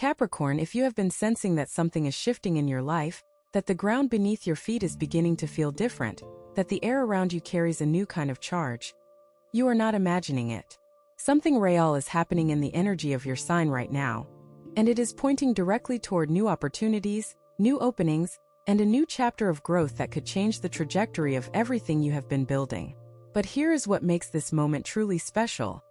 Capricorn, if you have been sensing that something is shifting in your life, that the ground beneath your feet is beginning to feel different, that the air around you carries a new kind of charge, you are not imagining it. Something real is happening in the energy of your sign right now, and it is pointing directly toward new opportunities, new openings, and a new chapter of growth that could change the trajectory of everything you have been building. But here is what makes this moment truly special.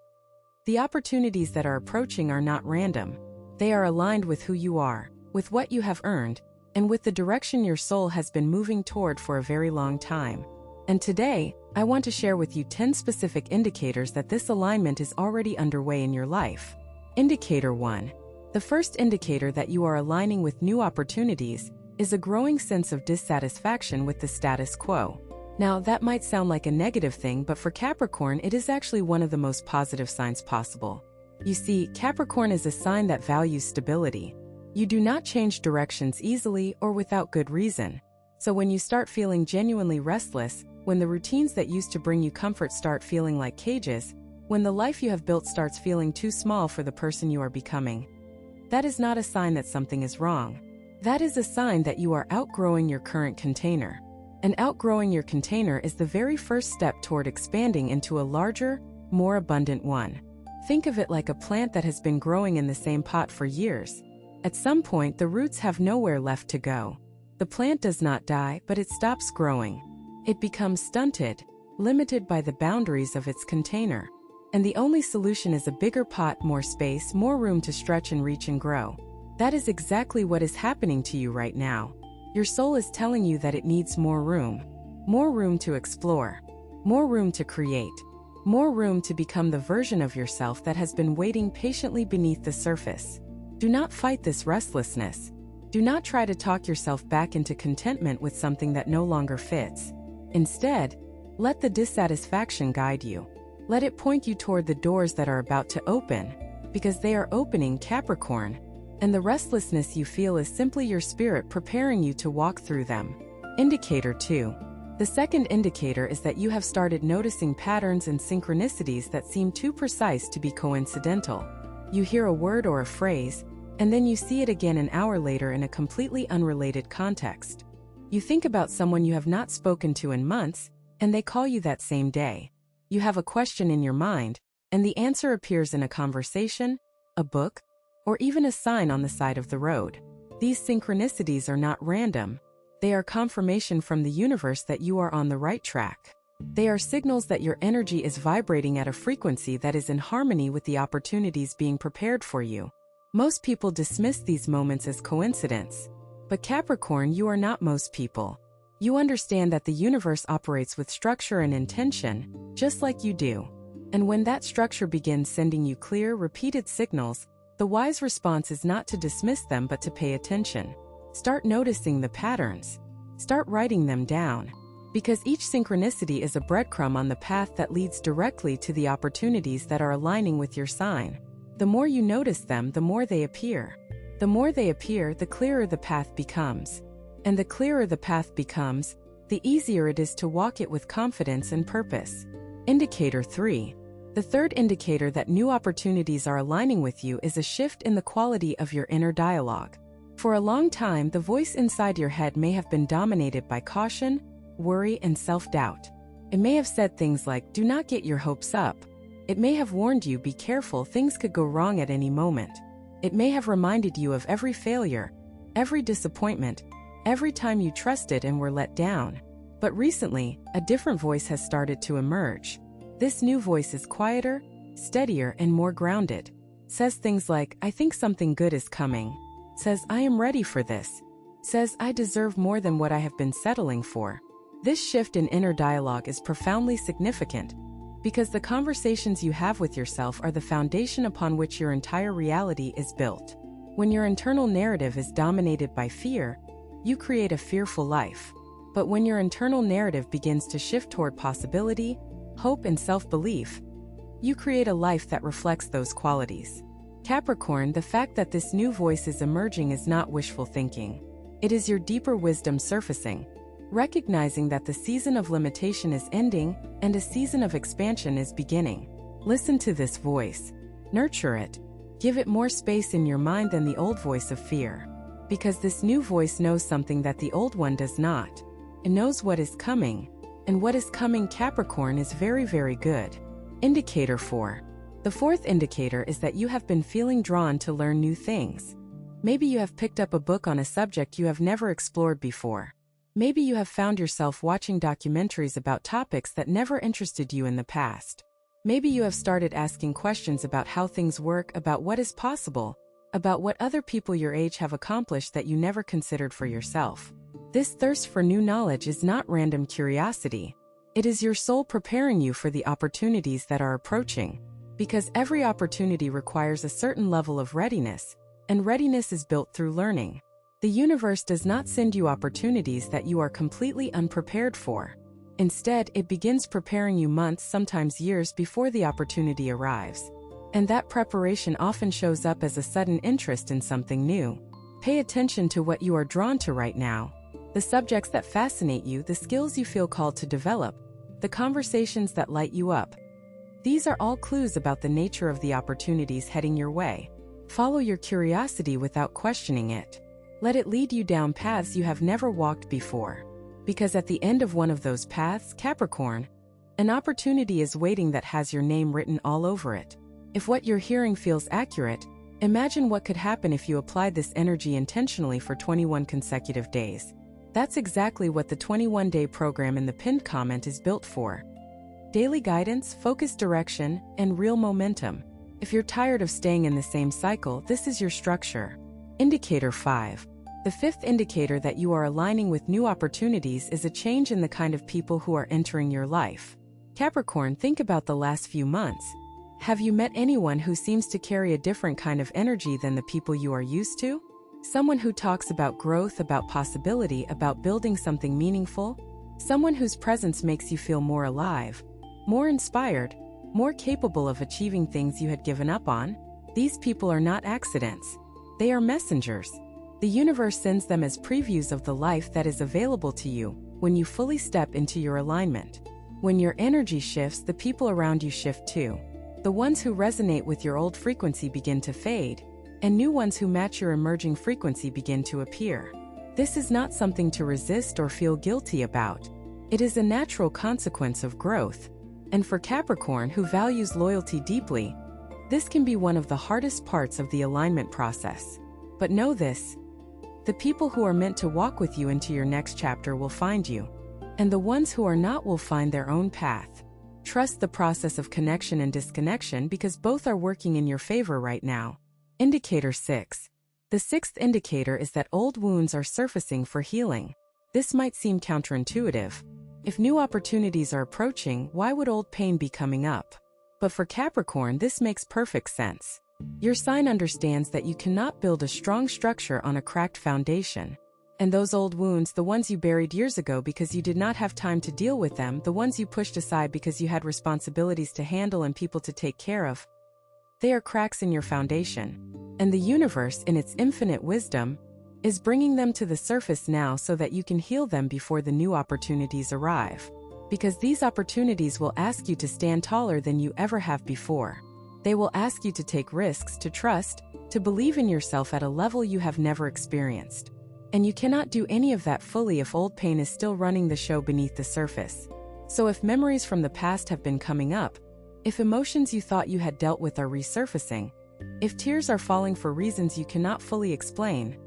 The opportunities that are approaching are not random. They are aligned with who you are, with what you have earned, and with the direction your soul has been moving toward for a very long time. And today, I want to share with you 10 specific indicators that this alignment is already underway in your life. Indicator 1. The first indicator that you are aligning with new opportunities is a growing sense of dissatisfaction with the status quo. Now, that might sound like a negative thing, but for Capricorn, it is actually one of the most positive signs possible. You see, Capricorn is a sign that values stability. You do not change directions easily or without good reason. So when you start feeling genuinely restless, when the routines that used to bring you comfort start feeling like cages, when the life you have built starts feeling too small for the person you are becoming, that is not a sign that something is wrong. That is a sign that you are outgrowing your current container. And outgrowing your container is the very first step toward expanding into a larger, more abundant one. Think of it like a plant that has been growing in the same pot for years. At some point, the roots have nowhere left to go. The plant does not die, but it stops growing. It becomes stunted, limited by the boundaries of its container. And the only solution is a bigger pot, more space, more room to stretch and reach and grow. That is exactly what is happening to you right now. Your soul is telling you that it needs more room to explore, more room to create, more room to become the version of yourself that has been waiting patiently beneath the surface. Do not fight this restlessness. Do not try to talk yourself back into contentment with something that no longer fits. Instead, let the dissatisfaction guide you. Let it point you toward the doors that are about to open, because they are opening, Capricorn. And the restlessness you feel is simply your spirit preparing you to walk through them. Indicator 2. The second indicator is that you have started noticing patterns and synchronicities that seem too precise to be coincidental. You hear a word or a phrase, and then you see it again an hour later in a completely unrelated context. You think about someone you have not spoken to in months, and they call you that same day. You have a question in your mind, and the answer appears in a conversation, a book, or even a sign on the side of the road. These synchronicities are not random. They are confirmation from the universe that you are on the right track. They are signals that your energy is vibrating at a frequency that is in harmony with the opportunities being prepared for you. Most people dismiss these moments as coincidence. But Capricorn, you are not most people. You understand that the universe operates with structure and intention, just like you do. And when that structure begins sending you clear, repeated signals, the wise response is not to dismiss them but to pay attention. Start noticing the patterns. Start writing them down. Because each synchronicity is a breadcrumb on the path that leads directly to the opportunities that are aligning with your sign. The more you notice them, the more they appear. The more they appear, the clearer the path becomes. And the clearer the path becomes, the easier it is to walk it with confidence and purpose. Indicator 3. The third indicator that new opportunities are aligning with you is a shift in the quality of your inner dialogue. For a long time, the voice inside your head may have been dominated by caution, worry, and self-doubt. It may have said things like, "Do not get your hopes up." It may have warned you, "Be careful, things could go wrong at any moment." It may have reminded you of every failure, every disappointment, every time you trusted and were let down. But recently, a different voice has started to emerge. This new voice is quieter, steadier, and more grounded. Says things like, "I think something good is coming." Says, "I am ready for this." Says, "I deserve more than what I have been settling for." This shift in inner dialogue is profoundly significant because the conversations you have with yourself are the foundation upon which your entire reality is built. When your internal narrative is dominated by fear, you create a fearful life. But when your internal narrative begins to shift toward possibility, hope, and self-belief, you create a life that reflects those qualities. Capricorn, the fact that this new voice is emerging is not wishful thinking. It is your deeper wisdom surfacing, recognizing that the season of limitation is ending and a season of expansion is beginning. Listen to this voice. Nurture it. Give it more space in your mind than the old voice of fear. Because this new voice knows something that the old one does not. It knows what is coming. And what is coming, Capricorn, is very, very good. Indicator 4. The fourth indicator is that you have been feeling drawn to learn new things. Maybe you have picked up a book on a subject you have never explored before. Maybe you have found yourself watching documentaries about topics that never interested you in the past. Maybe you have started asking questions about how things work, about what is possible, about what other people your age have accomplished that you never considered for yourself. This thirst for new knowledge is not random curiosity. It is your soul preparing you for the opportunities that are approaching. Because every opportunity requires a certain level of readiness, and readiness is built through learning. The universe does not send you opportunities that you are completely unprepared for. Instead, it begins preparing you months, sometimes years, before the opportunity arrives. And that preparation often shows up as a sudden interest in something new. Pay attention to what you are drawn to right now. The subjects that fascinate you, the skills you feel called to develop, the conversations that light you up. These are all clues about the nature of the opportunities heading your way. Follow your curiosity without questioning it. Let it lead you down paths you have never walked before. Because at the end of one of those paths, Capricorn, an opportunity is waiting that has your name written all over it. If what you're hearing feels accurate, imagine what could happen if you applied this energy intentionally for 21 consecutive days. That's exactly what the 21-day program in the pinned comment is built for. Daily guidance, focused direction, and real momentum. If you're tired of staying in the same cycle, this is your structure. Indicator 5. The fifth indicator that you are aligning with new opportunities is a change in the kind of people who are entering your life. Capricorn, think about the last few months. Have you met anyone who seems to carry a different kind of energy than the people you are used to? Someone who talks about growth, about possibility, about building something meaningful? Someone whose presence makes you feel more alive, more inspired, more capable of achieving things you had given up on? These people are not accidents. They are messengers. The universe sends them as previews of the life that is available to you when you fully step into your alignment. When your energy shifts, the people around you shift too. The ones who resonate with your old frequency begin to fade, and new ones who match your emerging frequency begin to appear. This is not something to resist or feel guilty about. It is a natural consequence of growth. And for Capricorn, who values loyalty deeply, this can be one of the hardest parts of the alignment process. But know this: the people who are meant to walk with you into your next chapter will find you, and the ones who are not will find their own path. Trust the process of connection and disconnection because both are working in your favor right now. Indicator 6. The sixth indicator is that old wounds are surfacing for healing. This might seem counterintuitive. If new opportunities are approaching, why would old pain be coming up? But for Capricorn, this makes perfect sense. Your sign understands that you cannot build a strong structure on a cracked foundation. And those old wounds, the ones you buried years ago because you did not have time to deal with them, the ones you pushed aside because you had responsibilities to handle and people to take care of, they are cracks in your foundation. And the universe, in its infinite wisdom, is bringing them to the surface now so that you can heal them before the new opportunities arrive. Because these opportunities will ask you to stand taller than you ever have before. They will ask you to take risks, to trust, to believe in yourself at a level you have never experienced. And you cannot do any of that fully if old pain is still running the show beneath the surface. So if memories from the past have been coming up, if emotions you thought you had dealt with are resurfacing, if tears are falling for reasons you cannot fully explain,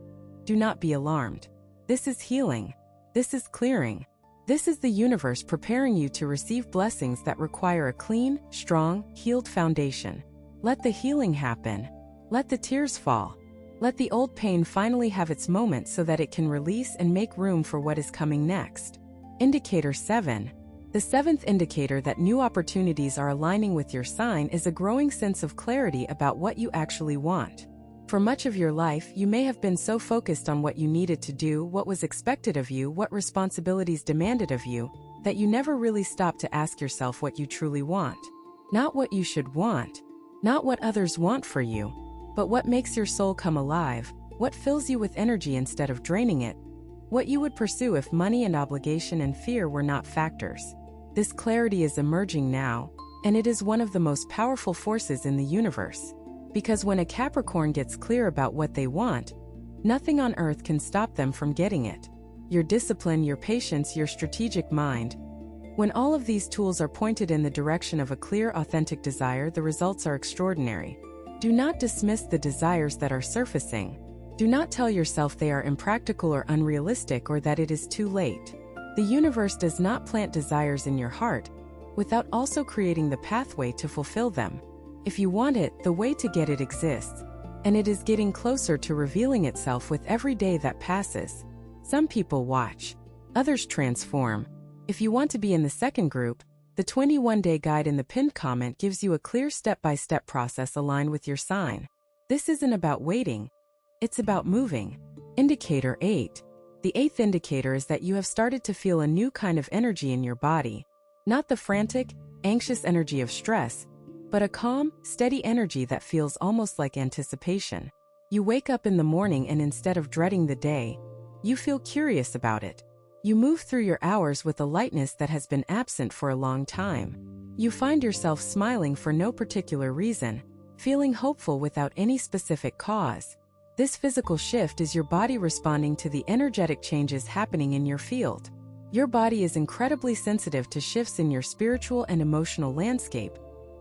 do not be alarmed. This is healing. This is clearing. This is the universe preparing you to receive blessings that require a clean, strong, healed foundation. Let the healing happen. Let the tears fall. Let the old pain finally have its moment so that it can release and make room for what is coming next. Indicator 7. The seventh indicator that new opportunities are aligning with your sign is a growing sense of clarity about what you actually want. For much of your life, you may have been so focused on what you needed to do, what was expected of you, what responsibilities demanded of you, that you never really stopped to ask yourself what you truly want. Not what you should want, not what others want for you, but what makes your soul come alive, what fills you with energy instead of draining it, what you would pursue if money and obligation and fear were not factors. This clarity is emerging now, and it is one of the most powerful forces in the universe. Because when a Capricorn gets clear about what they want, nothing on earth can stop them from getting it. Your discipline, your patience, your strategic mind. When all of these tools are pointed in the direction of a clear, authentic desire, the results are extraordinary. Do not dismiss the desires that are surfacing. Do not tell yourself they are impractical or unrealistic or that it is too late. The universe does not plant desires in your heart without also creating the pathway to fulfill them. If you want it, the way to get it exists, and it is getting closer to revealing itself with every day that passes. Some people watch, others transform. If you want to be in the second group, the 21-day guide in the pinned comment gives you a clear step-by-step process aligned with your sign. This isn't about waiting, it's about moving. Indicator 8. The 8th indicator is that you have started to feel a new kind of energy in your body. Not the frantic, anxious energy of stress, but a calm, steady energy that feels almost like anticipation. You wake up in the morning and instead of dreading the day, you feel curious about it. You move through your hours with a lightness that has been absent for a long time. You find yourself smiling for no particular reason, feeling hopeful without any specific cause. This physical shift is your body responding to the energetic changes happening in your field. Your body is incredibly sensitive to shifts in your spiritual and emotional landscape,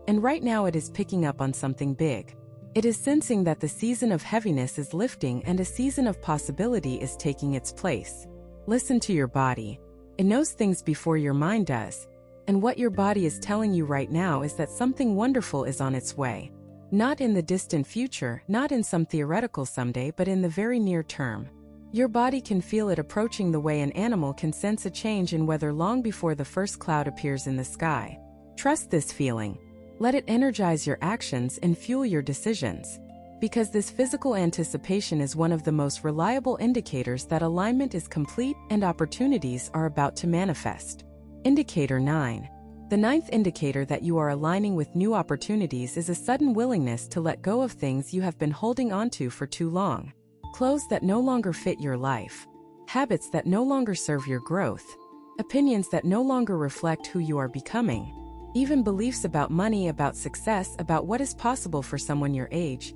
and right now it is picking up on something big. It is sensing that the season of heaviness is lifting and a season of possibility is taking its place. Listen to your body. It knows things before your mind does, and what your body is telling you right now is that something wonderful is on its way. Not in the distant future, not in some theoretical someday, but in the very near term. Your body can feel it approaching the way an animal can sense a change in weather long before the first cloud appears in the sky. Trust this feeling. Let it energize your actions and fuel your decisions. Because this physical anticipation is one of the most reliable indicators that alignment is complete and opportunities are about to manifest. Indicator 9. The 9th indicator that you are aligning with new opportunities is a sudden willingness to let go of things you have been holding onto for too long. Clothes that no longer fit your life. Habits that no longer serve your growth. Opinions that no longer reflect who you are becoming. Even beliefs about money, about success, about what is possible for someone your age.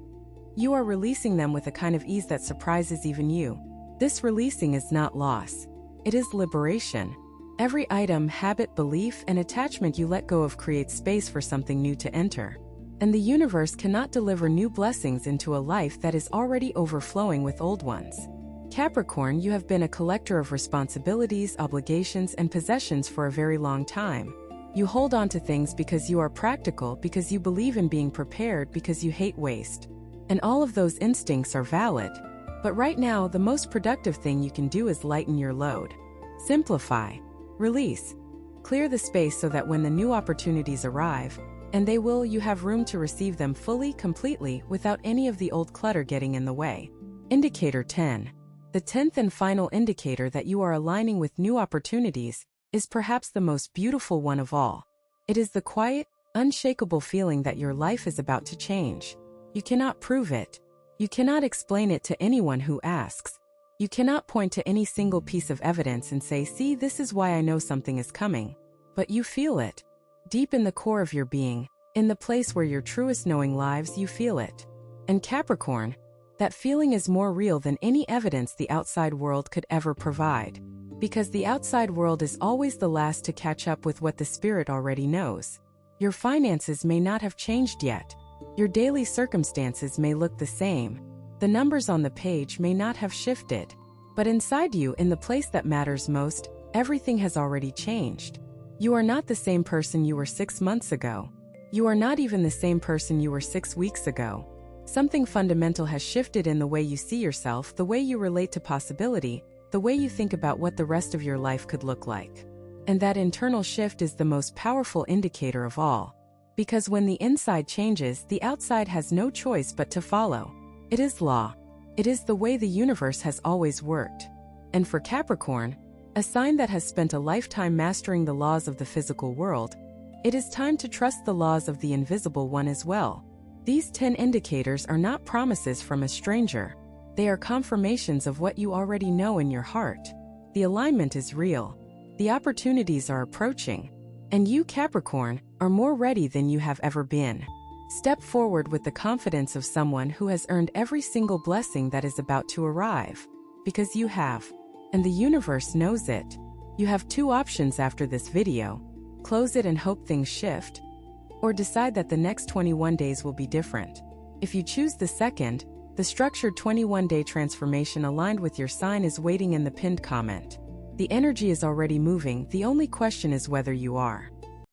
You are releasing them with a kind of ease that surprises even you. This releasing is not loss. It is liberation. Every item, habit, belief, and attachment you let go of creates space for something new to enter. And the universe cannot deliver new blessings into a life that is already overflowing with old ones. Capricorn, you have been a collector of responsibilities, obligations, and possessions for a very long time. You hold on to things because you are practical, because you believe in being prepared, because you hate waste. And all of those instincts are valid. But right now, the most productive thing you can do is lighten your load. Simplify. Release. Clear the space so that when the new opportunities arrive, and they will, you have room to receive them fully, completely, without any of the old clutter getting in the way. Indicator 10. The 10th and final indicator that you are aligning with new opportunities is perhaps the most beautiful one of all. It is the quiet, unshakable feeling that your life is about to change. You cannot prove it. You cannot explain it to anyone who asks. You cannot point to any single piece of evidence and say, see, this is why I know something is coming. But you feel it. Deep in the core of your being, in the place where your truest knowing lives, you feel it. And Capricorn, that feeling is more real than any evidence the outside world could ever provide. Because the outside world is always the last to catch up with what the spirit already knows. Your finances may not have changed yet. Your daily circumstances may look the same. The numbers on the page may not have shifted. But inside you, in the place that matters most, everything has already changed. You are not the same person you were 6 months ago. You are not even the same person you were 6 weeks ago. Something fundamental has shifted in the way you see yourself, the way you relate to possibility, the way you think about what the rest of your life could look like. And that internal shift is the most powerful indicator of all. Because when the inside changes, the outside has no choice but to follow. It is law. It is the way the universe has always worked. And for Capricorn, a sign that has spent a lifetime mastering the laws of the physical world, it is time to trust the laws of the invisible one as well. These 10 indicators are not promises from a stranger. They are confirmations of what you already know in your heart. The alignment is real. The opportunities are approaching. And you, Capricorn, are more ready than you have ever been. Step forward with the confidence of someone who has earned every single blessing that is about to arrive. Because you have. And the universe knows it. You have two options after this video. Close it and hope things shift. Or decide that the next 21 days will be different. If you choose the second, the structured 21-day transformation aligned with your sign is waiting in the pinned comment. The energy is already moving, the only question is whether you are.